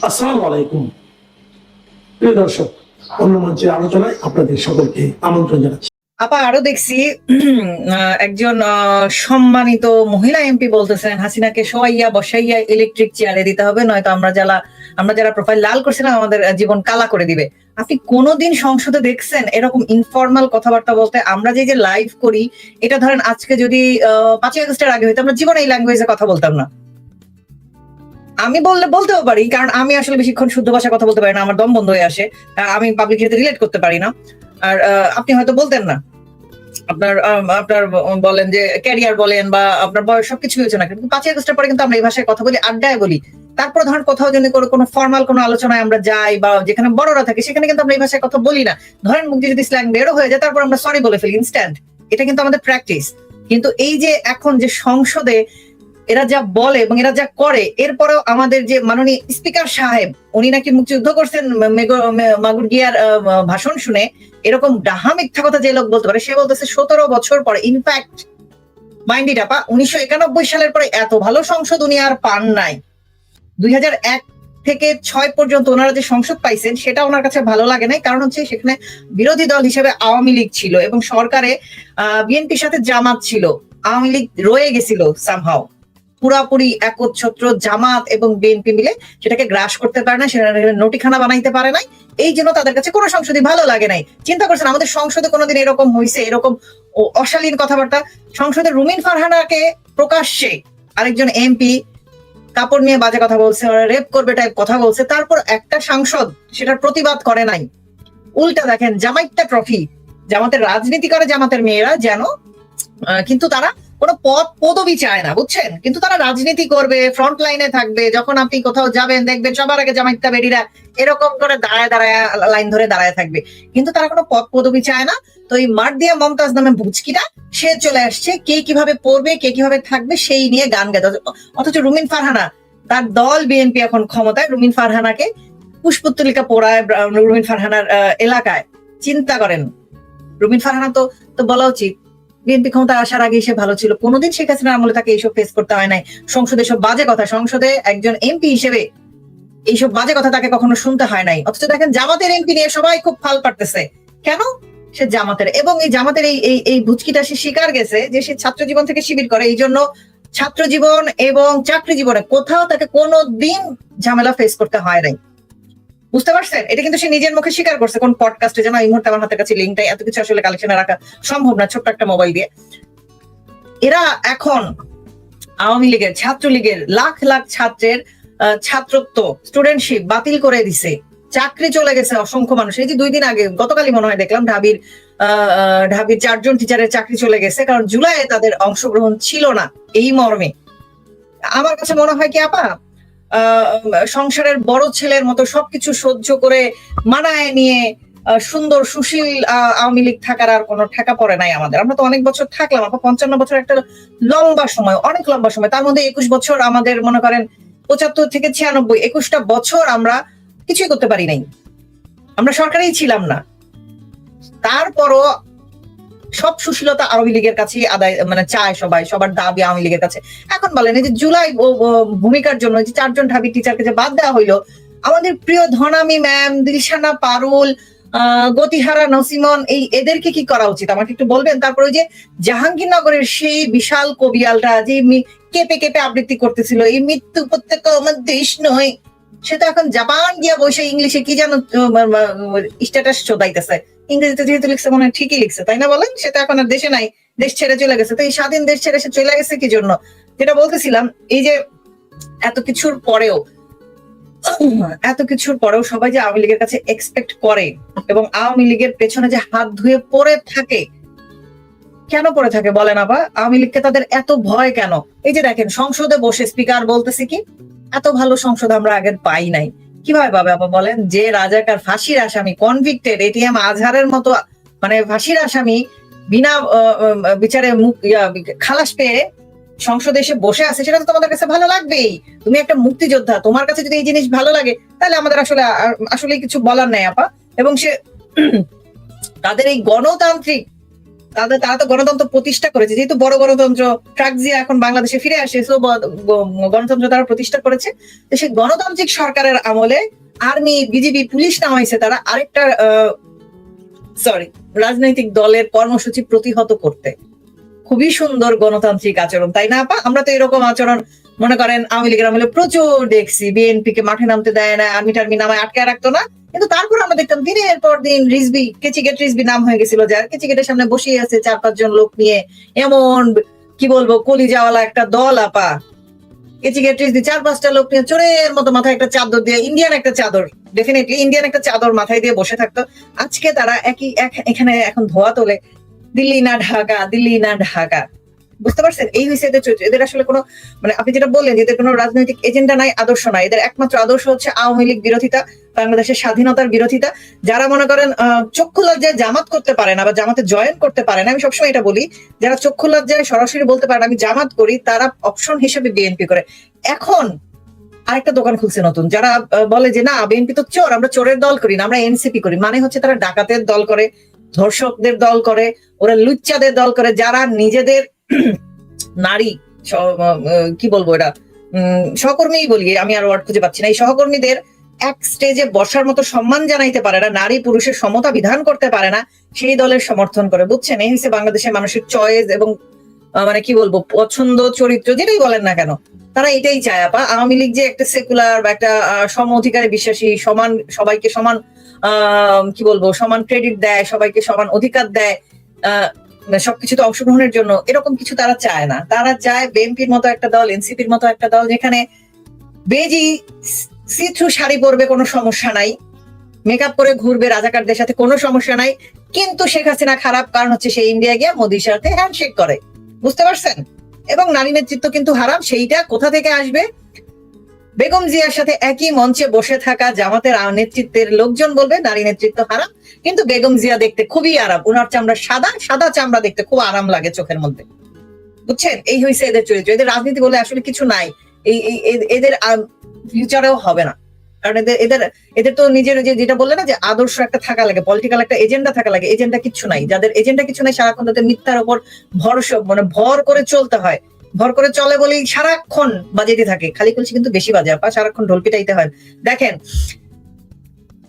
আসসালামু আলাইকুম প্রিয় দর্শক, অন্য মঞ্চের আলোচনায় আপনাদের সকলকে আমন্ত্রণ জানাচ্ছি। আপা আরো দেখছি একজন সম্মানিত মহিলা এমপি বলতেছেন হাসিনাকে শোয়াইয়া বসাইয়া ইলেকট্রিক চেয়ারে দিতে হবে, নয়তো আমরা যারা প্রোফাইল লাল করছিলাম আমাদের জীবন কালা করে দিবে। আপনি কোনোদিন সংসদে দেখছেন এরকম ইনফর্মাল কথাবার্তা বলতে? আমরা যে লাইভ করি, এটা ধরেন আজকে যদি 5ই আগস্টের আগে হইতো, আমরা জীবনে এই ল্যাঙ্গুয়েজে কথা বলতাম না। আমি বলতেও পারি, কারণ আমি আসলে বেশিক্ষণ শুদ্ধ ভাষায় কথা বলতে পারি না, আমার দম বন্ধ হয়ে আসে, আমি পাবলিক সাথে রিলেট করতে পারি না। আর আপনি হয়তো বলতেন না, আপনার বলেন যে ক্যারিয়ার বলেন বা আপনার বয়স সবকিছু হয়েছে না, কিন্তু 5ই আগস্টের পরে কিন্তু আমরা এই ভাষায় কথা বলি, আড্ডায় বলি। তারপর ধরেন কোথাও যদি কোনো ফর্মাল কোনো আলোচনায় আমরা যাই বা যেখানে বড়রা থাকে, সেখানে কিন্তু আমরা এই ভাষায় কথা বলি না। ধরেন মুখে যদি স্ল্যাং বেরো হয়ে যায়, তারপর আমরা সরি বলে ফেলি ইনস্ট্যান্ট। এটা কিন্তু আমাদের প্র্যাকটিস। কিন্তু এই যে এখন যে সংসদে এরা যা বলে এবং এরা যা করে, এরপরেও আমাদের যে মাননীয় স্পিকার সাহেব, উনি নাকি মুক্তিযুদ্ধ করছেন মাগুর গিয়ার ভাষণ শুনে। এরকম ডাহা মিথ্যা কথা যে লোক বলতে পারে, সে বলতেছে 17 বছর পরে, ইনফ্যাক্ট মাইন্ড ইট আপা, 1991 সালের পরে এত ভালো সংসদ উনি আর পান নাই। 2001 থেকে 6 পর্যন্ত ওনারা যে সংসদ পাইছেন, সেটা ওনার কাছে ভালো লাগে নাই। কারণ হচ্ছে সেখানে বিরোধী দল হিসেবে আওয়ামী লীগ ছিল এবং সরকারে বিএনপির সাথে জামাত ছিল। আওয়ামী লীগ রয়ে গেছিল সামহাও, পুরাপুরি একচ্ছত্র জামাত এবং বিএনপি মিলে সেটাকে গ্রাস করতে পারে না, সেটা নটিখানা বানাইতে পারে নাই। এই জন্য তাদের কাছে কোনো সংসদই ভালো লাগে নাই। চিন্তা করছেন আমাদের সংসদে কোনোদিন এরকম হয়েছে, এরকম অশালীন কথাবার্তা? সংসদে রুমিন ফারহানাকে প্রকাশ্যে আরেকজন এমপি কাপড় নিয়ে বাজে কথা বলছে, রেপ করবে টাইপ কথা বলছে, তারপর একটা সাংসদ সেটার প্রতিবাদ করে নাই। উল্টা দেখেন জামাইটা ট্রফি, জামাতের রাজনীতি করে জামাতের মেয়েরা যেন, কিন্তু তারা কোনো পদবি চায় না, বুঝছেন? কিন্তু তারা রাজনীতি করবে, ফ্রন্ট লাইনে থাকবে। যখন আপনি কোথাও যাবেন দেখবেন সবার আগে জামাইতা বেরিরা এরকম করে দাঁড়ায় লাইন ধরে দাঁড়ায় থাকবে, কিন্তু তারা কোনো পদবি চায় না। তো এই মার্দিয়া মমতাজ নামে বুচকিটা সে চলে আসছে, কে কিভাবে পড়বে, কে কিভাবে থাকবে সেই নিয়ে গান গাইতে। অথচ রুমিন ফারহানা, তার দল বিএনপি এখন ক্ষমতায়, রুমিন ফারহানাকে পুষ্পতলিকা পোড়ায় রুমিন ফারহানার এলাকায়। চিন্তা করেন, রুমিন ফারহানা তো বলা উচিত বিএনপি ক্ষমতায় আসার আগে সে ভালো ছিল, কোনোদিন শেখ হাসিনার আমলে তাকে এইসব ফেস করতে হয় নাই। সংসদে সব বাজে কথা, সংসদে একজন এমপি হিসেবে এইসব বাজে কথা তাকে কখনো শুনতে হয় নাই। অথচ দেখেন জামাতের এমপি নিয়ে সবাই খুব ফাল পারতেছে। কেন? সে জামাতের, এবং এই জামাতের এই ভুচকিটা সে স্বীকার গেছে যে সে ছাত্র জীবন থেকে শিবির করে। এই জন্য ছাত্র জীবন এবং চাকরি জীবনে কোথাও তাকে কোনোদিন ঝামেলা ফেস করতে হয় নাই। বুঝতে পারছেন? এটা কিন্তু সে নিজের মুখে স্বীকার করছে কোন পডকাস্টে, যেন এই মুহূর্তে আমার হাতের কাছে লিঙ্কটাই, এত কিছু আসলে কালেকশনে রাখা সম্ভব না ছোট্ট একটা মোবাইল দিয়ে। এরা এখন আওয়ামী লীগের, ছাত্রলীগের লাখ লাখ ছাত্রের ছাত্রত্ব, স্টুডেন্টশিপ বাতিল করে দিছে, চাকরি চলে গেছে অসংখ্য মানুষ। এই যে 2 দিন আগে, গতকালই মনে হয় দেখলাম, ঢাবির 4 জন টিচারের চাকরি চলে গেছে, কারণ জুলাইয়ে তাদের অংশগ্রহণ ছিল না এই মর্মে। আমার কাছে মনে হয় কি আপা, সংসারের বড় ছেলের মতো সবকিছু সহ্য করে মানায় নিয়ে সুন্দর সুশীল আওয়ামী লীগ থাকার আর কোনো ঠেকা পড়ে নাই আমাদের। আমরা তো অনেক বছর থাকলাম আপা, 55 বছর একটা লম্বা সময়, অনেক লম্বা সময়। তার মধ্যে 21 বছর আমাদের, মনে করেন 75 থেকে 96, 21টা বছর আমরা কিছুই করতে পারি নাই, আমরা সরকারেই ছিলাম না। তারপরও সব সুশীলতা আওয়ামী লীগের কাছে আদায়, মানে চায় সবাই, সবার দাবি আওয়ামী লীগের কাছে। এখন বলেন এই যে জুলাই ভূমিকার জন্য যে 4 জন ঢাবি টিচারকে যে বাদ দেওয়া হইলো, আমাদের প্রিয় ধনামি ম্যাম, দিলশানা পারুল, গতিহারা নসিমন, এদেরকে কি করা উচিত আমাকে একটু বলবেন? তারপর ওই যে জাহাঙ্গীরনগরের সেই বিশাল কবিয়ালটা যে কেঁপে কেঁপে আবৃত্তি করতেছিল, এই মৃত্যু উপত্যকা আমার দেশ নয়, সে তো এখন জাপান গিয়া বসে ইংলিশে কি যেন স্ট্যাটাস চোদাইতেছে। ইংরেজিতে যেহেতু লিখছে মনে হয় ঠিকই লিখছে, তাই না বলেন? সে তো এখন আর দেশে নাই, দেশ ছেড়ে চলে গেছে। তো এই স্বাধীন দেশ ছেড়ে সে চলে গেছে কি জন্য? যেটা বলতেছিলাম, এই যে এত কিছুর পরেও সবাই যে আওয়ামী লীগের কাছে এক্সপেক্ট করে এবং আওয়ামী লীগের পেছনে যে হাত ধুয়ে পড়ে থাকে, কেন পড়ে থাকে বলেন আবার? আওয়ামী লীগকে তাদের এত ভয় কেন? এই যে দেখেন সংসদে বসে স্পিকার বলতেছে কি, এত ভালো সংসদ আমরা আগে পাই নাই। কিভাবে পাবে আপা বলেন? যে রাজাকার, ফাঁসির আসামি, কনভিক্টেড, এটিএম আজহারের মতো মানে ফাঁসির আসামি বিনা বিচারে খালাস পেয়ে সংসদে এসে বসে আছে, সেটা তো তোমাদের কাছে ভালো লাগবেই। তুমি একটা মুক্তিযোদ্ধা, তোমার কাছে যদি এই জিনিস ভালো লাগে, তাহলে আমাদের আসলে কিছু বলার নাই আপা। এবং সে তাদের এই গণতান্ত্রিক তারা তো গণতন্ত্র প্রতিষ্ঠা করেছে, যেহেতু বড় গণতন্ত্র ট্রাকজিয়া এখন বাংলাদেশে ফিরে আসে, তো গণতন্ত্র তারা প্রতিষ্ঠা করেছে। তো সেই গণতান্ত্রিক সরকারের আমলে আর্মি, বিজিবি, পুলিশ নামাইছে তারা আরেকটা রাজনৈতিক দলের কর্মসূচি প্রতিহত করতে। খুবই সুন্দর গণতান্ত্রিক আচরণ, তাই না আপা? আমরা তো এরকম আচরণ মনে করেন আওয়ামী লীগের আমলে প্রচুর দেখছি। বিএনপি কে মাঠে নামতে দেয় না, আর্মি টার্মি নামায় আটকায় রাখতো না, কিন্তু তারপর আমরা দেখতাম দিনের পর দিন রিজবি, কেচিগেট রিজবি নাম হয়ে গেছিল, যার কেচিগেটের সামনে বসিয়ে আছে 4-5 জন লোক নিয়ে, এমন কি বলবো কলিজাওয়ালা একটা দল আপা। কেচিগেট রিজবি 4-5টা লোক নিয়ে চোরের মতো মাথায় একটা চাদর দিয়ে, ইন্ডিয়ান একটা চাদর, ডেফিনেটলি ইন্ডিয়ান একটা চাদর মাথায় দিয়ে বসে থাকতো। আজকে তারা এখানে এখন ধোয়া তোলে, দিল্লি না ঢাকা, দিল্লি না ঢাকা। বুঝতে পারছেন? এই হয়েছে এদের চরিত্র। এদের আসলে কোনো মানে আপনি যেটা বললেন, এদের কোনো রাজনৈতিক এজেন্ডা নাই, আদর্শ নাই। এদের একমাত্র আদর্শ হচ্ছে আওয়ামী লীগ বিরোধিতা, বাংলাদেশের স্বাধীনতার বিরোধিতা। যারা মনে করেন চক্ষু লজ্জায় জামাত করতে পারে না বা জামাতে জয়েন করতে পারে না, আমি সবসময় এটা বলি, যারা চক্ষু লজ্জায় সরাসরি বলতে পারে না আমি জামাত করি, তারা অপশন হিসেবে বিএনপি করে। এখন আরেকটা দোকান খুলছে নতুন, যারা বলে যে না বিএনপি তো চোর, আমরা চোরের দল করি না, আমরা এনসিপি করি। মানে হচ্ছে তারা ডাকাতের দল করে, ধর্ষকদের দল করে, ওরা লুচ্চাদের দল করে, যারা নিজেদের নারী কি বলবো এটা সহকর্মী বলি, আমি আর ওয়ার্ড খুঁজে পাচ্ছি না, এই সহকর্মীদের এক স্টেজে বসার মতো সম্মান জানাইতে পারে না, নারী পুরুষের সমতা বিধান করতে পারে না, সেই দলের সমর্থন করে। বুঝছেন? এই হচ্ছে বাংলাদেশের মানুষের চয়েস এবং মানে কি বলবো পছন্দ, চরিত্র, যেটাই বলেন না কেন, তারা এটাই চায় আপা। আওয়ামী লীগ যে একটা সেকুলার বা একটা সম অধিকারে বিশ্বাসী, সমান সবাইকে সমান কি বলবো সমান ক্রেডিট দেয়, সবাইকে সমান অধিকার দেয় সবকিছুতে অংশগ্রহণের জন্য, এরকম কিছু তারা চায় না। তারা চায় বিএনপির মতো একটা দল, এনসিপির মতো একটা দল, যেখানে বেজি সি থ্রু শাড়ি পরবে কোনো সমস্যা নাই, মেকআপ করে ঘুরবে রাজাকারদের সাথে কোনো সমস্যা নাই, কিন্তু শেখ হাসিনা খারাপ, কারণ হচ্ছে সে ইন্ডিয়া গিয়ে মোদির সাথে হ্যান্ডশেক করে। বুঝতে পারছেন? এবং নারী নেতৃত্ব কিন্তু হারাম। সেইটা কোথা থেকে আসবে? বেগম জিয়ার সাথে একই মঞ্চে বসে থাকা জামাতের নেতৃত্বের লোকজন বলবে নারী নেতৃত্ব হারাম, কিন্তু বেগম জিয়া দেখতে খুবই আরাম, ওনার চামড়া সাদা, সাদা চামড়া দেখতে খুব আরাম লাগে চোখের মধ্যে। বুঝছেন? এই হয়েছে এদের চরিত্র। এদের রাজনীতি বলে আসলে কিছু নাই, এদের ফিউচারেও হবে না, কারণ এদের তো নিজের যেটা বললে না যে আদর্শ একটা থাকা লাগে, পলিটিক্যাল একটা এজেন্ডা থাকা লাগে, এজেন্ডা কিছু নাই। যাদের এজেন্ডা কিছু নাই, সারাক্ষণ তাদের মিথ্যার উপর ভরসা, মানে ভর করে চলতে হয়, ভর করে চলে বলেই সারাক্ষণ বাজাইতে থাকে। খালি কলসি কিন্তু বেশি বাজে আপা, সারাক্ষণ ঢোল পিটাইতে হয়। দেখেন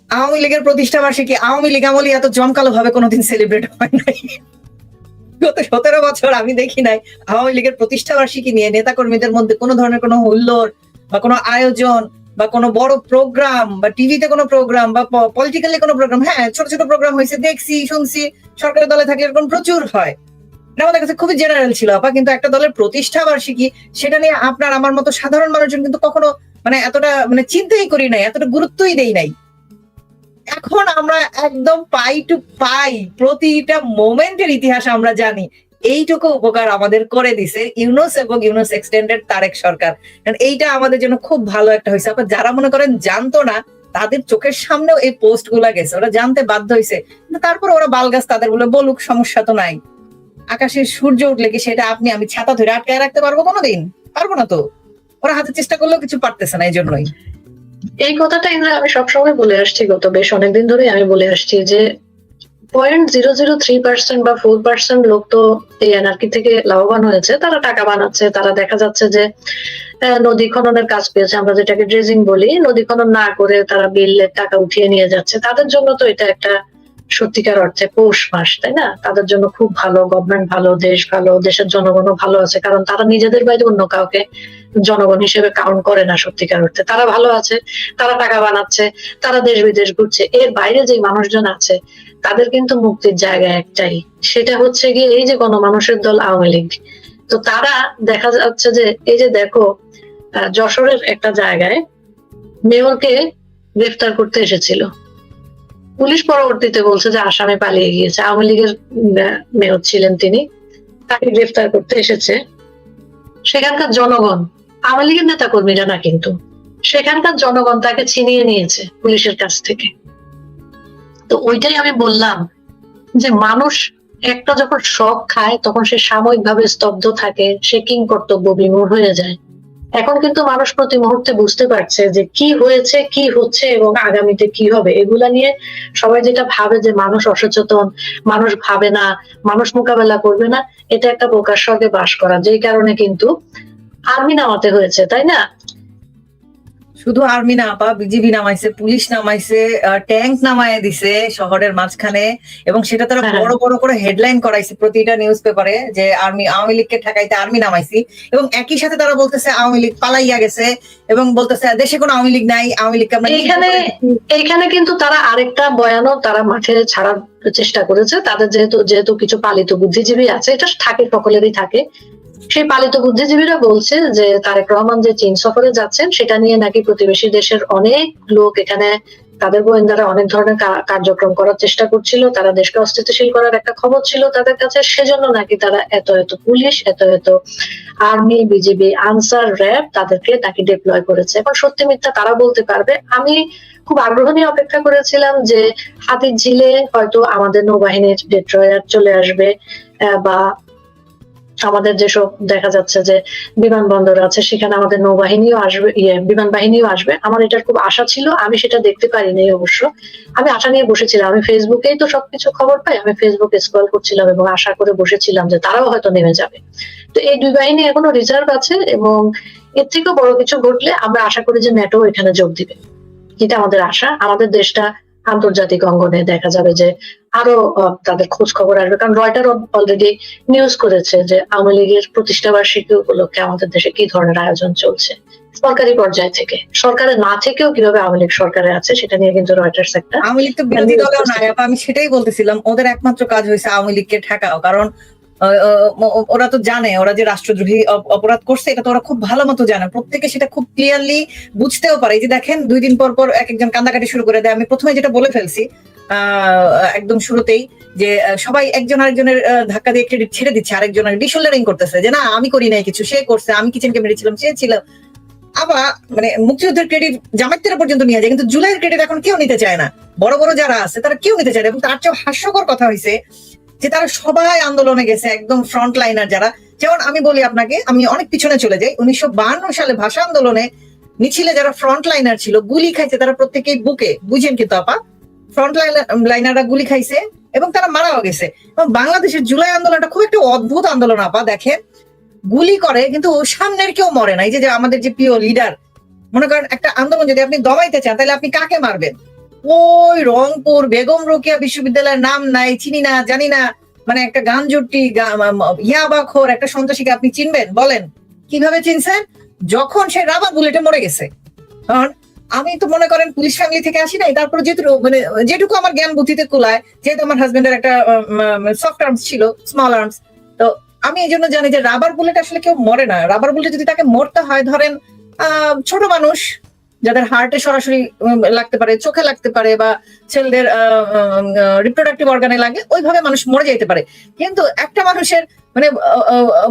আওয়ামী লীগের প্রতিষ্ঠা বার্ষিকী আওয়ামী লীগ আমলে এত জমকালো ভাবে কোনোদিন সেলিব্রেট হয় নাই। গত 17 বছর আমি দেখি নাই আওয়ামী লীগের প্রতিষ্ঠা বার্ষিকী নিয়ে নেতাকর্মীদের মধ্যে কোনো ধরনের কোনো হুল্লোড় বা কোনো আয়োজন বা কোনো বড় প্রোগ্রাম বা টিভিতে কোনো প্রোগ্রাম বা পলিটিক্যালি কোনো প্রোগ্রাম। হ্যাঁ, ছোট ছোট প্রোগ্রাম হয়েছে, দেখছি, শুনছি, সরকারের দলে থাকলে এরকম প্রচুর হয়। আমাদের কাছে খুবই জেনারেল ছিল আপা, কিন্তু একটা দলের প্রতিষ্ঠা বার্ষিকী সেটা নিয়ে আপনার আমার মতো সাধারণ মানুষজন কিন্তু কখনো মানে এতটা মানে চিন্তাই করি নাই, এতটা গুরুত্বই দেই নাই। এখন আমরা একদম পাই টু পাই প্রতিটা মোমেন্টের ইতিহাস আমরা জানি। এইটুকু উপকার আমাদের করে দিছে ইউনুস এবং ইউনুস এক্সটেন্ডেড তারেক সরকার। এইটা আমাদের জন্য খুব ভালো একটা হয়েছে। আপনার যারা মনে করেন জানতো না, তাদের চোখের সামনেও এই পোস্ট গুলা গেছে, ওরা জানতে বাধ্য হয়েছে, কিন্তু তারপর ওরা বালগাছ তাদের বলে বলুক, সমস্যা তো নাই। আকাশে সূর্য উঠলে কি সেটা আমি ছাতা ধরে আটকায় রাখতে পারবো কোনোদিন? পারবো না তো। ওরা হাতে চেষ্টা করলেও কিছু পারতেছে না। এই জন্যই এই কথাটা ইন্দ্রা আমি সবসময় বলে আসছি, গত বেশ অনেকদিন ধরে আমি বলে আসছি যে 0.003% বা 4% লোক তো এই এনআরকি থেকে লাভবান হয়েছে, তারা টাকা বানাচ্ছে, তারা দেখা যাচ্ছে যে নদী খননের কাজ পেয়েছে, আমরা যেটাকে ড্রেজিং বলি, নদী খনন না করে তারা বিলের টাকা উঠিয়ে নিয়ে যাচ্ছে। তাদের জন্য তো এটা একটা সত্যিকার অর্থে পৌষ মাস, তাই না? তাদের জন্য খুব ভালো, গভর্নমেন্ট ভালো, দেশ ভালো, দেশের জনগণও ভালো আছে, কারণ তারা নিজেদের বাইরে অন্য কাউকে জনগণ হিসেবে কাউন্ট করে না। সত্যিকার অর্থে তারা ভালো আছে, তারা টাকা বানাচ্ছে, তারা দেশ বিদেশ ঘুরছে। এর বাইরে যে মানুষজন আছে তাদের কিন্তু মুক্তির জায়গা একটাই, সেটা হচ্ছে গিয়ে এই যে গণমানুষের দল আওয়ামী লীগ। তো তারা দেখা যাচ্ছে যে এই যে দেখো যশোরের একটা জায়গায় মেয়রকে গ্রেফতার করতে এসেছিল, পুলিশ পরবর্তীতে বলছে যে আসামে পালিয়ে গিয়েছে, আওয়ামী লীগের মেয়র ছিলেন তিনি, তাকে গ্রেফতার করতে এসেছে। সেখানকার জনগণ, আওয়ামী লীগের নেতা কর্মীরা না, কিন্তু সেখানকার জনগণ তাকে ছিনিয়ে নিয়েছে পুলিশের কাছ থেকে। তো ওইটাই আমি বললাম যে মানুষ একটা যখন শখ খায় তখন সে সাময়িকভাবে স্তব্ধ থাকে, সে কিংকর্তব্য বিমূঢ় হয়ে যায়। এখন কিন্তু মানুষ প্রতি মুহূর্তে বুঝতে পারছে যে কি হয়েছে, কি হচ্ছে এবং আগামীতে কি হবে। এগুলা নিয়ে সবাই যেটা ভাবে যে মানুষ অসচেতন, মানুষ ভাবে না, মানুষ মোকাবেলা করবে না, এটা একটা বোকার স্বর্গে বাস করা, যেই কারণে কিন্তু আর্মি নামাতে হয়েছে, তাই না? শুধু আর্মি না আপা, বিজিবি নামাইছে, পুলিশ নামাইছে, ট্যাঙ্ক নামায় দিছে শহরের মাঝখানে, এবং সেটা তারা হ্যাঁ। বড় বড় করে হেডলাইন করাইছে প্রতিটা নিউজ পেপারে যে আওয়ামী লীগকে ঠেকাইতে আর্মি নামাইছি, এবং একই সাথে তারা বলতেছে আওয়ামী লীগ পালাইয়া গেছে এবং বলতেছে দেশে কোনো আওয়ামী লীগ নাই, আওয়ামী লীগকে আমরা এইখানে কিন্তু তারা আরেকটা বয়ানও তারা মাঠে ছাড়ার চেষ্টা করেছে। তাদের যেহেতু কিছু পালিত বুদ্ধিজীবী আছে, এটা থাকে, সকলেরই থাকে। সেই পালিত বুদ্ধিজীবীরা বলছে যে তারেক রহমান যে চীন সফরে যাচ্ছেন সেটা নিয়ে নাকি প্রতিবেশী দেশের অনেক লোক এখানে তাদের গোয়েন্দারা অনেক ধরনের কার্যক্রম করার চেষ্টা করছিল, তারা দেশকে অস্থিতিশীল করার একটা খবর ছিল তাদের কাছে, সেজন্য নাকি তারা এত পুলিশ, এত আর্মি, বিজিবি, আনসার, র্যাব তাদেরকে নাকি ডিপ্লয় করেছে। এখন সত্যি মিথ্যা তারা বলতে পারবে। আমি খুব আগ্রহ নিয়ে অপেক্ষা করেছিলাম যে হাতিরঝিলে হয়তো আমাদের নৌবাহিনীর ডেস্ট্রয়ার চলে আসবে, বা আমাদের যেসব দেখা যাচ্ছে যে বিমানবন্দর আছে সেখানে আমাদের নৌবাহিনীও আসবে, বিমান বাহিনীও আসবে। আমার এটার খুব আশা ছিল, আমি সেটা দেখতে পারিনি অবশ্য। আমি আশা নিয়ে বসেছিলাম, আমি ফেসবুকেই তো সবকিছু খবর পাই, আমি ফেসবুকে স্ক্রল করছিলাম এবং আশা করে বসেছিলাম যে তারাও হয়তো নেমে যাবে। তো এই দুই বাহিনী এখনো রিজার্ভ আছে, এবং এর থেকেও বড় কিছু ঘটলে আমরা আশা করি যে ন্যাটো এখানে যোগ দিবে। যেটা আমাদের আশা, আমাদের দেশটা আন্তর্জাতিক অঙ্গনে দেখা যাবে যে আরো তাদের খোঁজ খবর আসবে। কারণ রয়টার অলরেডি নিউজ করেছে যে আওয়ামী লীগের প্রতিষ্ঠা বার্ষিকী উপলক্ষে আমাদের দেশে কি ধরনের আয়োজন চলছে সরকারি পর্যায় থেকে, সরকারের না থেকেও কিভাবে আওয়ামী লীগ সরকারে আছে সেটা নিয়ে কিন্তু রয়টার্স একটা। আওয়ামী লীগ তো বিরোধী দলেও নাই আপা, আমি সেটাই বলতেছিলাম, ওদের একমাত্র কাজ হয়েছে আওয়ামী লীগকে ঠেকাও। কারণ ওরা তো জানে ওরা যে রাষ্ট্রদ্রোহী অপরাধ করছে, এটা তো ওরা খুব ভালো মতো জানে, প্রত্যেকে সেটা খুব ক্লিয়ারলি বুঝতেও পারে। যে দেখেন 2 দিন পর পর এক একজন কান্দাকাটি শুরু করে দেয়। আমি প্রথমে যেটা বলে ফেলছি একদম শুরুতেই, যে সবাই একজন আরেকজনের ধাক্কা দিয়ে ক্রেডিট ছেড়ে দিচ্ছে, আরেকজনের ডিশোল্ডারিং করতেছে যে না আমি করি নাই কিছু, সে করছে, আমি কিচেনকে মেরেছিলাম, সে ছিল। আবার মানে মুক্তিযুদ্ধের ক্রেডিট জামায়াতের পর্যন্ত নিয়ে যায়, কিন্তু জুলাইয়ের ক্রেডিট এখন কেউ নিতে চায় না, বড় বড় যারা আছে তারা কেউ নিতে চায় না। এবং তার চেয়ে হাস্যকর কথা হয়েছে যে তারা সবাই আন্দোলনে গেছে, একদম ফ্রন্ট লাইনার যারা। যেমন আমি বলি আপনাকে, আমি অনেক পিছনে চলে যাই, 1952 সালে ভাষা আন্দোলনে মিছিলে যারা ফ্রন্ট লাইনার ছিল গুলি খাইছে তারা প্রত্যেকেই বুকে, বুঝেন কিন্তু আপা, ফ্রন্ট লাইনাররা গুলি খাইছে এবং তারা মারাও গেছে। এবং বাংলাদেশের জুলাই আন্দোলনটা খুব একটা অদ্ভুত আন্দোলন আপা, দেখেন গুলি করে কিন্তু সামনের কেউ মরে না। এই যে আমাদের যে প্রিয় লিডার, মনে করেন একটা আন্দোলন যদি আপনি দমাইতে চান তাহলে আপনি কাকে মারবেন? ওই রংপুর বেগম রোকেয়া বিশ্ববিদ্যালয়ের নাম নাই, চিনি না, জানি না, মানে একটা গানজুটি ইয়াবাখোর একটা সন্ত্রাসীকে আপনি চিনবেন? বলেন কিভাবে চিনছেন? যখন সে রাবার বুলেটে মরে গেছে। কারণ আমি তো মনে করেন পুলিশ ফ্যামিলি থেকে আসি নাই, তারপরে যেটুকু আমার জ্ঞান বুদ্ধিতে কুলায়, যেহেতু আমার হাজবেন্ডের একটা সফট আর্মস ছিল, স্মল আর্মস, তো আমি এই জন্য জানি যে রাবার বুলেট আসলে কেউ মরে না। রাবার বুলেট যদি তাকে মরতে হয়, ধরেন ছোট মানুষ যাদের হার্টে সরাসরি লাগতে পারে, চোখে লাগতে পারে, বা ছেলেদের রিপ্রোডাক্টিভ অর্গানে লাগে, ওইভাবে মানুষ মরে যেতে পারে। কিন্তু একটা মানুষের মানে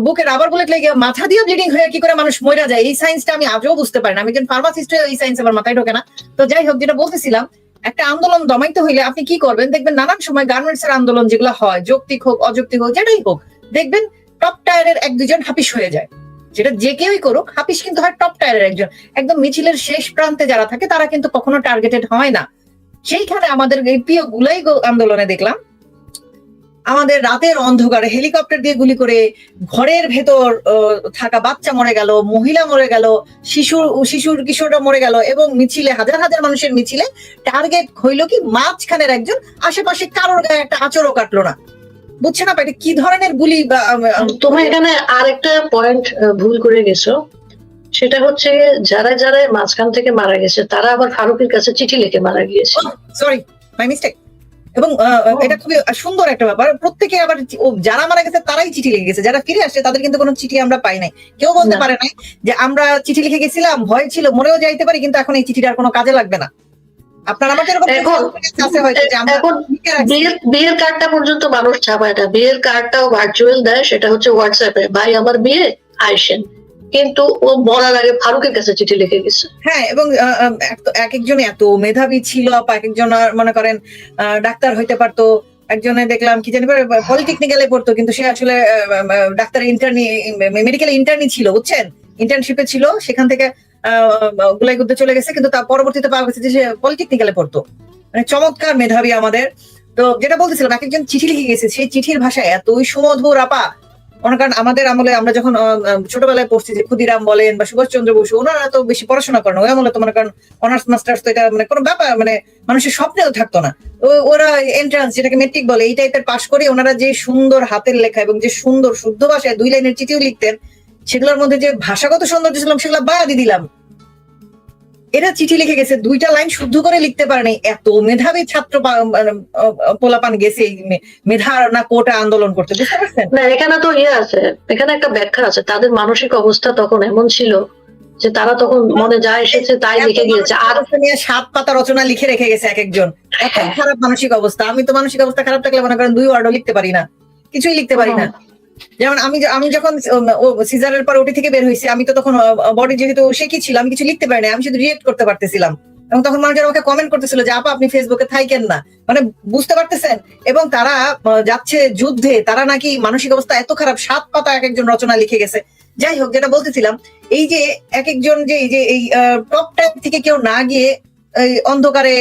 বুকে রাবার বুলেট লেগে মাথা দিয়ে ব্লিডিং হয়ে কি করে মানুষ মরে যায়, এই সায়েন্সটা আমি আজও বুঝতে পারি না। আমি একজন ফার্মাসিস্ট হয়ে এই সায়েন্স আমার মাথায় ঢোকে না। তো যাই হোক, যেটা বলতেছিলাম, একটা আন্দোলন দমাইতে হইলে আপনি কি করবেন? দেখবেন নানান সময় গার্মেন্টস এর আন্দোলন যেগুলো হয়, যৌক্তিক হোক অযৌক্তিক হোক যেটাই হোক, দেখবেন টপ টায়ারের 1-2 জন হাপিস হয়ে যায়। যেটা যে কেউই করুক, হাপিস কিন্তু হয় টপ টায়ারের একজন। একদম মিছিলের শেষ প্রান্তে যারা থাকে তারা কিন্তু কখনো টার্গেটেড হয় না। সেইখানে আমাদের এই প্রিয় গুলাই আন্দোলনে দেখলাম আমাদের রাতের অন্ধকারে হেলিকপ্টার দিয়ে গুলি করে ঘরের ভেতর থাকা বাচ্চা মরে গেল, মহিলা মরে গেল, শিশুর কিশোররা মরে গেল, এবং মিছিলে হাজার হাজার মানুষের মিছিলে টার্গেট হইলো কি মাঝখানের একজন, আশেপাশে কারোর গায়ে একটা আঁচড়ও কাটলো না। বুঝছেন না এটা কি ধরনের গুলি? তুমি এখানে আরেকটা পয়েন্ট ভুল করে গেছো, সেটা হচ্ছে যারা যারা মাঝখান থেকে মারা গেছে তারা আবার ফারুকের কাছে চিঠি লিখে মারা গিয়েছে। Sorry, my mistake. এবং এটা খুবই সুন্দর একটা ব্যাপার, প্রত্যেকে আবার যারা মারা গেছে তারাই চিঠি লিখে গেছে, যারা ফিরে আসছে তাদের কিন্তু কোনো চিঠি আমরা পাই নাই। কেউ বলতে পারে নাই যে আমরা চিঠি লিখে গেছিলাম, ভয় ছিল, মরেও যাইতে পারি, কিন্তু এখন এই চিঠিটা আর কোনো কাজে লাগবে না। আপনার আমাদের বিয়ের কার্ডটা পর্যন্ত মানুষ ছাপায় না, বিয়ের কার্ডটাও ভার্চুয়াল দেয়, সেটা হচ্ছে হোয়াটসঅ্যাপে, ভাই আমার বিয়ে আইসেন, কিন্তু ও মরার আগে ফারুকের কাছে চিঠি লিখে গেছে। হ্যাঁ, এবং এক একজন এত মেধাবী ছিল, এক একজন মনে করেন ডাক্তার হইতে পারতো, একজনে দেখলাম কি জানি পলিটেকনিক্যালে পড়তো, কিন্তু সে আসলে ডাক্তার ইন্টার্নি, মেডিকেল ইন্টার্নি ছিল, বুঝছেন? ইন্টার্নশিপে ছিল, সেখান থেকে গোলাইগুদ্ধে চলে গেছে, কিন্তু তার পরবর্তীতে পাওয়া গেছে যে সে পলিটেকনিক্যালে পড়তো। মানে চমৎকার মেধাবী আমাদের। তো যেটা বলতেছিলাম, এক একজন চিঠি লিখে গেছে, সেই চিঠির ভাষা এতই সুমধুর আপা। মনে করেন আমাদের আমলে আমরা যখন ছোটবেলায় পড়ছি যে ক্ষুদিরাম বলেন বা সুভাষচন্দ্র বসু, ওনারা তো বেশি পড়াশোনা করেন, ওই আমলে তো মনে করেন অনার্স মাস্টার্স তো এটা মানে কোনো ব্যাপার, মানে মানুষের স্বপ্নেও থাকতো না। ওরা এন্ট্রান্স, যেটাকে মেট্রিক বলে, এই টাইপের পাশ করে ওনারা যে সুন্দর হাতের লেখা এবং যে সুন্দর শুদ্ধ ভাষায় 2 লাইনের চিঠিও লিখতেন, সেগুলোর মধ্যে যে ভাষাগত সৌন্দর্য ছিলাম সেগুলো বাদ দিলাম। এরা চিঠি লিখে গেছে, 2টা লাইন শুদ্ধ করে লিখতে পারেনি। এত মেধাবী ছাত্র পোলাপান গেছে এই মেধার না কোটা আন্দোলন করতে, বুঝতে পারছেন? না, এখানে তো আছে, এখানে একটা ব্যাখ্যা আছে। তাদের মানসিক অবস্থা তখন এমন ছিল যে তারা তখন মনে যা এসেছে তাই লিখে গিয়েছে। আর 7 পাতা রচনা লিখে রেখে গেছে এক একজন। এত খারাপ মানসিক অবস্থা। আমি তো মানসিক অবস্থা খারাপ থাকলে মনে করেন 2 ওয়ার্ডও লিখতে পারি না, কিছুই লিখতে পারি না। যেমন আমি যখন সিজারের পর ওটি থেকে বের হয়েছি, আমি তো তখন বডি যেহেতু শেখি ছিল, আমি কিছু লিখতে পারি না, আমি শুধু রিয়েক্ট করতে পারতেছিলাম। এবং তখন মানুষজন আমাকে কমেন্ট করতেছিল যে আপা আপনি ফেসবুকে থাইকেন না, মানে বুঝতে পারতেছেন। এবং তারা যাচ্ছে যুদ্ধে, তারা নাকি মানসিক অবস্থা এত খারাপ, 7 পাতা এক একজন রচনা লিখে গেছে। যাই হোক, যেটা বলতেছিলাম, এই যে এক একজন যে এই টপ টাইপ থেকে কেউ না গিয়ে এই অন্ধকারে,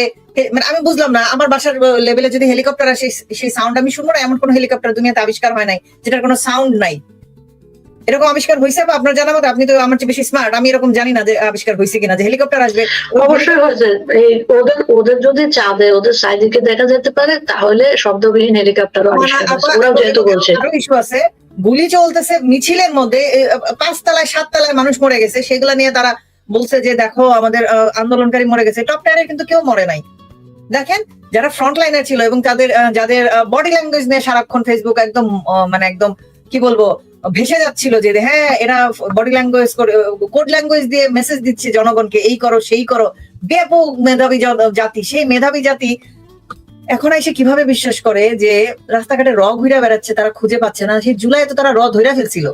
মানে আমি বুঝলাম না, আমার বাসার লেভেলে যদি হেলিকপ্টার আসে সেই সাউন্ড আমি শুনবো না? এমন কোন হেলিকপ্টার দুনিয়াতে আবিষ্কার হয় নাই যেটার কোনো সাউন্ড নাই। এরকম আবিষ্কার হয়েছে বা আপনার জানা মতো? আপনি তো আমার চেয়ে বেশি স্মার্ট, আমি এরকম জানি না যে আবিষ্কার হয়েছে কিনা যে হেলিকপ্টার আসবে। অবশ্যই হয়েছে। এই ওদের যদি চাঁদে ওদের সাইডকে দেখা যেতে পারে তাহলে শব্দবিহীন হেলিকপ্টারও আবিষ্কার হয়েছে, ওরাও যেহেতু বলছে। আরো ইস্যু আছে, গুলি চলতেছে মিছিলের মধ্যে, 5 তলায় 7 তলায় মানুষ মরে গেছে, সেগুলা নিয়ে তারা বলছে যে দেখো আমাদের আন্দোলনকারী মরে গেছে। টপ টায়ারে কিন্তু কেউ মরে নাই। দেখেন, যারা ফ্রন্ট লাইনার ছিল এবং যাদের বডি ল্যাঙ্গুয়েজ নিয়ে সারাক্ষণ ফেসবুক একদম মানে একদম কি বলবো ভেসে যাচ্ছিল যে হ্যাঁ এরা বডি ল্যাঙ্গুয়েজ করে, কোড ল্যাঙ্গুয়েজ দিয়ে মেসেজ দিচ্ছে জনগণকে, এই করো সেই করো, ব্যাপক মেধাবী জাতি। সেই মেধাবী জাতি এখন এসে কিভাবে বিশ্বাস করে যে রাস্তাঘাটে ঘুরে বেড়াচ্ছে, তারা খুঁজে পাচ্ছে না? সেই জুলাই তো তারা ধরে ফেলছিল।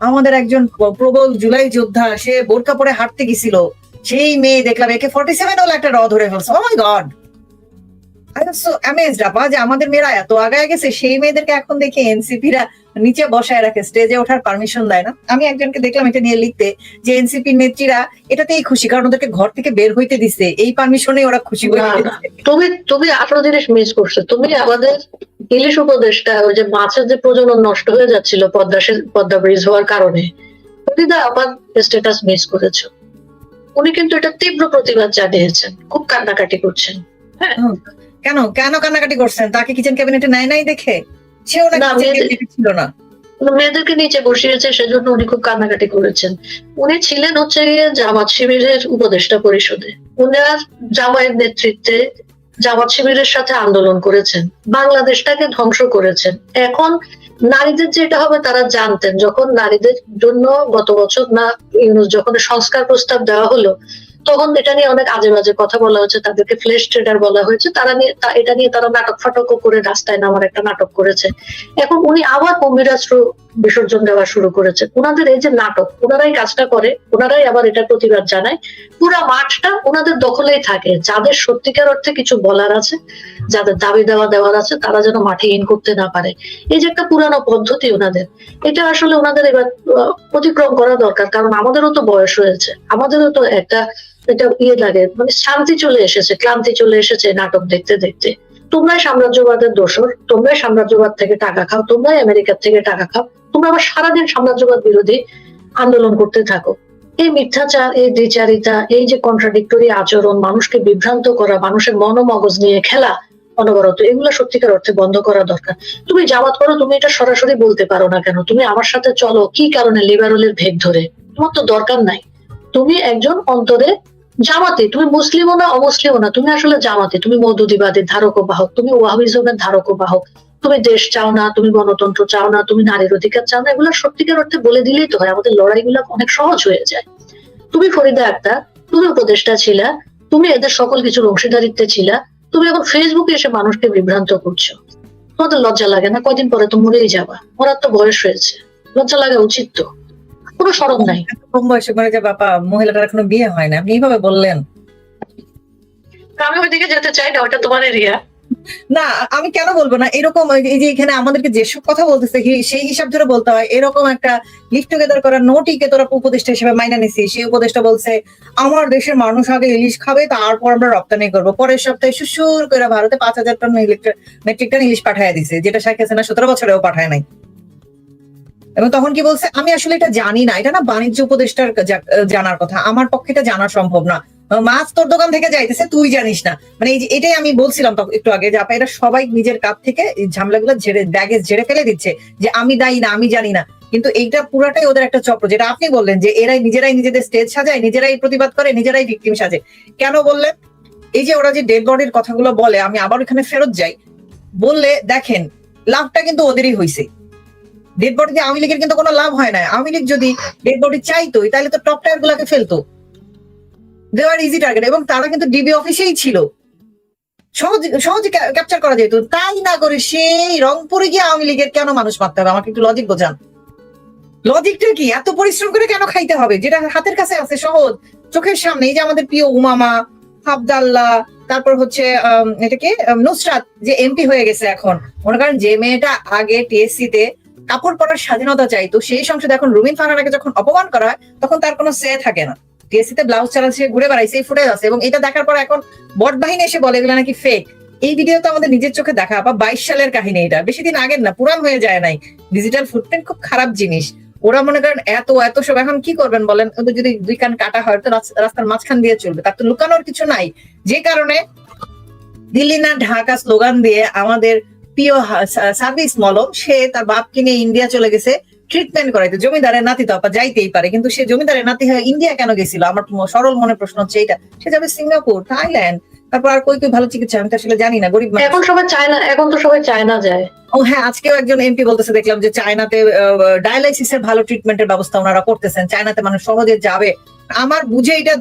আমাদের একজন প্রবল জুলাই যোদ্ধা, সে বোরকা পরে হাঁটতে গেছিল, সেই মেয়ে দেখলাম AK-47 ওলা একটা ধরে ফেলছে। Oh my God, I am so amazed আপা যে আমাদের মেয়েরা এত আগায় গেছে। সেই মেয়েদেরকে এখন দেখে এনসিপিরা নিচে বসায় রাখে, স্টেজে ওঠার পারমিশন দেয় না। আমি একজনকে দেখলাম এটা নিয়ে লিখতে যে এনসিপি নেত্রীরা এটাতেই খুশি, কারণ ওদেরকে ঘর থেকে বের হইতে দিচ্ছে, এই পারমিশনে ওরা খুশি হয়ে গেছে। তুমি আরো জিনিস মিস করছো। তুমি আমাদের ইলিশ উপদেশটা, ওই যে মাছের যে প্রজনন নষ্ট হয়ে যাচ্ছিল পদ্মা ব্রিজ হওয়ার কারণে, ফরিদা আবার স্ট্যাটাস মিস করেছো। উনি কিন্তু এটা তীব্র প্রতিবাদ জানিয়েছেন, খুব কান্নাকাটি করছেন। হ্যাঁ, কেন কান্নাকাটি করছেন? তাকে কিচেন ক্যাবিনেটে নাই দেখে? সেও না ছিল না, মেয়েদেরকে নিচে বসিয়েছে, সেজন্য উনি খুব কান্নাকাটি করেছেন। উনি ছিলেন হচ্ছে জামাত শিবিরের উপদেষ্টা পরিষদে, উনার জামায়ের নেতৃত্বে জামাত শিবিরের সাথে আন্দোলন করেছেন, বাংলাদেশটাকে ধ্বংস করেছেন। এখন নারীদের যেটা হবে তারা জানতেন, যখন নারীদের জন্য গত বছর যখন সংস্কার প্রস্তাব দেওয়া হলো, তখন এটা নিয়ে অনেক আজে বাজে কথা বলা হয়েছে, তাদেরকে ফ্লেশ ট্রেডার বলা হয়েছে। এটা নিয়ে তারা নাটক ফাটকও করে রাস্তায় নামার একটা নাটক করেছে। এখন উনি আবার গম্ভীরাস্ত্র বিসর্জন দেওয়া শুরু করেছে। ওনাদের এই যে নাটক, ওনারাই কাজটা করে, ওনারাই আবার এটা প্রতিবাদ জানায়। পুরা মাঠটা ওনাদের দখলেই থাকে। যাদের সত্যিকার অর্থে কিছু বলার আছে, যাদের দাবি দেওয়ার আছে, তারা যেন মাঠে ইন করতে না পারে। এই যে একটা পুরানো পদ্ধতি ওনাদের, এটা আসলে ওনাদের এবার অতিক্রম করা দরকার। কারণ আমাদেরও তো বয়স হয়েছে, আমাদেরও তো এটা লাগে, মানে শান্তি চলে এসেছে, ক্লান্তি চলে এসেছে নাটক দেখতে দেখতে। তোমরাই সাম্রাজ্যবাদের দোসর, তোমরাই সাম্রাজ্যবাদ থেকে টাকা খাও, তোমরাই আমেরিকার থেকে টাকা খাও, তোমরা আবার সারাদিন সাম্রাজ্যবাদ বিরোধী আন্দোলন করতে থাকো। এই মিথ্যাচার, এই দ্বিচারিতা, এই যে কন্ট্রাডিক্টরি আচরণ, মানুষকে বিভ্রান্ত করা, মানুষের মনোমগজ নিয়ে খেলা অনবরত, এগুলো সত্যিকার অর্থে বন্ধ করা দরকার। তুমি জামাত করো, তুমি এটা সরাসরি বলতে পারো না কেন? তুমি আমার সাথে চলো কি কারণে? লিবারেলের ভেগ ধরে? তোমার তো দরকার নাই। তুমি একজন অন্তরে জামাতি, তুমি মুসলিমও না অমুসলিমও না, তুমি আসলে জামাতি। তুমি মওদুদিবাদের ধারক ও বাহক, তুমি ওয়াহাবিজমের ধারক ও বাহক। তুমি দেশ চাও না, তুমি গণতন্ত্র চাও না, তুমি নারীর অধিকার চাও না। এগুলো সত্যিকার অর্থে বলে দিলেই তো হয়, আমাদের লড়াইগুলো অনেক সহজ হয়ে যায়। তুমি ফরিদা আক্তার, তুমি উপদেষ্টা ছিলা, তুমি এদের সকল কিছুর অংশীদারিত্বে ছিলা। তুমি এখন ফেসবুকে এসে মানুষকে বিভ্রান্ত করছো। তোমাদের লজ্জা লাগে না? কদিন পরে তো মরেই যাবা, মরার তো বয়স হয়েছে, লজ্জা লাগা উচিত তো, কোনো শরম নাই। কম বয়সে মরে যাবে বাবা, মহিলাটার এখনো বিয়ে হয় না, আপনি এইভাবে বললেন। আমি ওইদিকে যেতে চাই না, ওটা তোমার এরিয়া। না, আমি কেন বলবো না, এরকম এই যে এখানে আমাদেরকে যেসব কথা বলতেছে সেই হিসাব ধরে বলতে হয়। এরকম একটা লিভ টুগেদার করা নোটিকে তোরা উপদেষ্টা হিসেবে মাইনা নিছিস, সেই উপদেষ্টা বলছে আমার দেশের মানুষ আগে ইলিশ খাবে, তারপর আমরা রপ্তানি করবো। পরের সপ্তাহে সুসুর করে ভারতে 5,000 টন মেট্রিক টন ইলিশ পাঠায় দিছে, যেটা শেখ হাসিনা 17 বছরেও পাঠায় নাই। এবং তখন কি বলছে, আমি আসলে এটা জানি না, এটা না বাণিজ্য উপদেষ্টার জানার কথা, আমার পক্ষে এটা জানা সম্ভব না। মাছ তোর দোকান থেকে যাইতেছে, তুই জানিস না। মানে এই যে এটাই আমি বলছিলাম একটু আগে, যে আপা এরা সবাই নিজের কাছ থেকে ঝামেলাগুলো ব্যাগেজ ঝেড়ে ফেলে দিচ্ছে, যে আমি দায়ী না, আমি জানি না। কিন্তু এইটা পুরাটাই ওদের একটা চক্র, যেটা আপনি বললেন যে এরাই নিজেরাই নিজেদের স্টেজ সাজায়, নিজেরাই প্রতিবাদ করে, নিজেরাই ভিকটিম সাজে। কেন বললেন? এই যে ওরা যে ডেড বডির কথাগুলো বলে, আমি আবার এখানে ফেরত যাই, বললে দেখেন লাভটা কিন্তু ওদেরই হয়েছে। ডেড বডিতে আওয়ামী লীগের কিন্তু কোনো লাভ হয় না। আওয়ামী লীগ যদি ডেড বডি চাইতো, তাহলে তো টপ টায়ার গুলাকে ফেলতো, দে আর ইজি টার্গেট। এবং তারা কিন্তু ডিবি অফিসেই ছিল, সহজে ক্যাপচার করা যেত। তাই না করে সেই রংপুরে গিয়ে আওয়ামী লীগের কেন মানুষ মারতে হবে? আমাকে একটু লজিক বোঝান। লজিকটা কি? এত পরিশ্রম করে কেন খাইতে হবে, যেটা হাতের কাছে আছে, সহজ, চোখের সামনে। এই যে আমাদের প্রিয় উমামা, আবদাল্লাহ, তারপর হচ্ছে এটাকে নুসরাত, যে এমপি হয়ে গেছে এখন। মনে করেন যে মেয়েটা আগে টিএসসি তে কাপড় পরার স্বাধীনতা চাইতো, সেই সংসদে এখন রুমিন ফারহানাকে যখন অপমান করা হয়, তখন তার কোনো সে থাকে না। টিএসসি তে ব্লাউজ চালাচ্ছে, ঘুরে বেড়াইছে, এই ফুটেজ আছে। এবং এটা দেখার পর এখন বট বাহিনী এসে বলে এগুলো নাকি ফেক। এই ভিডিও তো আমাদের নিজের চোখে দেখা, বা 22 সালের কাহিনী, এটা বেশি দিন আগের না, পুরান হয়ে যায় নাই। ডিজিটাল ফুটপ্রিন্ট খুব খারাপ জিনিস। ওরা মনে করেন এত সব এখন কি করবেন বলেন? ওদের যদি 2 কান কাটা হয়, তো রাস্তার মাঝখান দিয়ে চলবে, তার তো লুকানোর কিছু নাই। যে কারণে দিল্লি না ঢাকা স্লোগান দিয়ে আমাদের প্রিয় সার্ভিস মলম, সে তার বাপকে নিয়ে ইন্ডিয়া চলে গেছে ট্রিটমেন্ট করাইতে। জমিদারের নাতি তো আপা যাইতেই পারে, কিন্তু সে জমিদারের নাতি হয়ে ইন্ডিয়া কেন গেছিল? আমার সরল মনে প্রশ্ন হচ্ছে এইটা। সে যাবে সিঙ্গাপুর, থাইল্যান্ড, তারপর আর কই ভালো চিকিৎসা, আমি তো আসলে জানি না, গরিব মানুষ। এখন তো সবাই চায়না যায়। ও হ্যাঁ, আজকেও একজন এমপি বলতেছে, দেখলাম যে চায়নাতে ডায়ালাইসিসের ভালো ট্রিটমেন্টের ব্যবস্থা ওনারা করতেছেন, চায়নাতে মানুষ সহজে যাবে। আমার বুঝে এটা